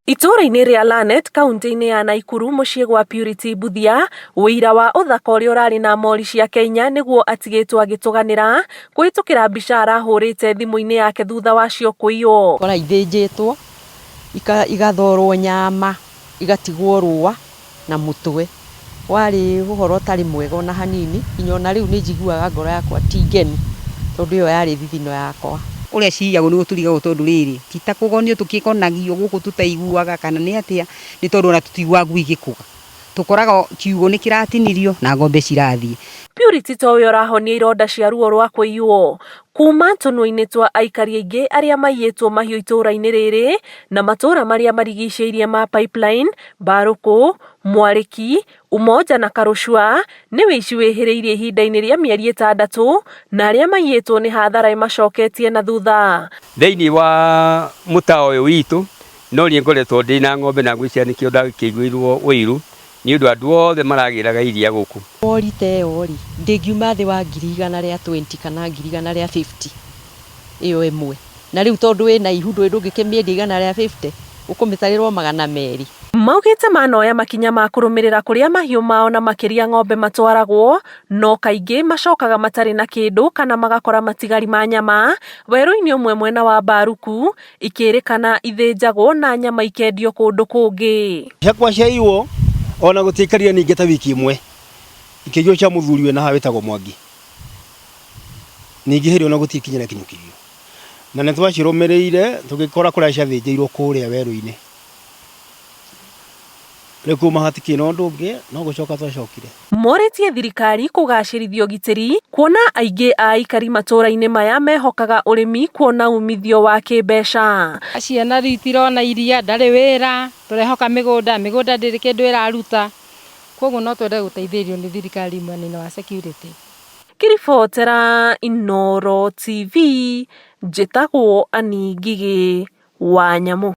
Itũra-inĩ rĩa Lanet, kaunti-inĩ ya Naikuru, mũciĩ gwa Purity Buthia, ũira wa ũthaka ũrĩa ũrarĩ na mori cia Kenya nĩguo atigĩtwo agĩtũganĩra kũhĩtũkĩra mbica arahũrĩte thimũ-inĩ yake thutha wacio kũiywo. Kora ithĩnjĩtwo, igathorwo nyama, igatigwo rũa na mũtwe. Warĩ ũhoro ũtarĩ mwega ona hanini, nginya ona rĩu nĩ njiguaga ngoro yakwa ti ngenu, tondũ ĩyo yarĩ thithino yakwa. Ũrĩa ciiyagwo nĩ gũtũrigagwo tondũ rĩrĩ ti ta kũgonio tũkĩkonagio gũkũ tũtaiguaga kana nĩ atĩa, nĩ tondũ ona tũtiguaga ngui igĩkũga, tũkoraga kiugũ nĩ kĩratinirio na ng'ombe cirathiĩ. Purity towe ũrahonia ironda cia ruo rwa kũiywo kuma tũnua-inĩ twa aikari aingĩ arĩa maiyĩtwo mahiũ itũra-inĩ rĩrĩ na matũra marĩa marigicĩirie ma Pipeline, Mbarũkũ, Mwarĩki, Umoja na Karũcua nĩ ũici wĩhĩrĩirie ihinda-inĩ rĩa mĩeri 6 na arĩa maiyĩtwo nĩ hathara macoketie na thutha. Thĩinĩ wa mũtaa ũyũ witũ no niĩ ngoretwo ndĩna ng'ombe na ngũicia nĩkĩo ndakĩiguĩrwo ũiru nĩ ũndũ andũ othe maragĩraga iria gũkũ. Mori ta ĩyo rĩ, ndĩngiuma thĩ wa 120 kana 150 ĩyo ĩmwe. Na rĩu tondũ wĩna ihu ndũngĩkĩmĩendia 150 ũkũmĩtarĩrwo 200. Maugĩte manoya makinya ma kũrũmĩrĩra kũrĩa mahiũ mao na makĩria ng'ombe matwaragwo, no kaingĩ macokaga matarĩ na kĩndũ kana magakora matigari ma nyama werũ-inĩ ũmwe mwena wa Mbarũkũ, ikĩrĩkana ithĩnjagwo na nyama ikendio kũndũ kũngĩ. Ciakwa ciaiywo ona gũtiĩkarire ningĩ ta wiki ĩmwe ikĩiywo cia mũthuri we na haha wĩtagwo Mwangi, ningĩ hĩndĩ ona gũtikinyĩra kinyũkĩrio na nĩ twacirũmĩrĩire tũgĩkora kũrĩa ciathĩnjĩirwo kũrĩa werũ-inĩ. Rĩu kuma hatikĩna ũndũ ũngĩ no gũcoka twacokire. Morĩtie thirikari kũgacĩrithia ũgitĩri kuona aingĩ a aikari matũra-inĩ maya mehokaga ũrĩmi kuona umithio wa kĩmbeca. Ciana itirona iria, ndarĩ wĩra, tũrehoka mĩgũnda ndĩrĩ kĩndũ ĩraruta, koguo no twende gũteithĩrĩrio nĩ thirikari mwena-inĩ wa security. Kĩribotera Inooro TV, njĩtagwo Ani Ngigĩ wa Nyamũ.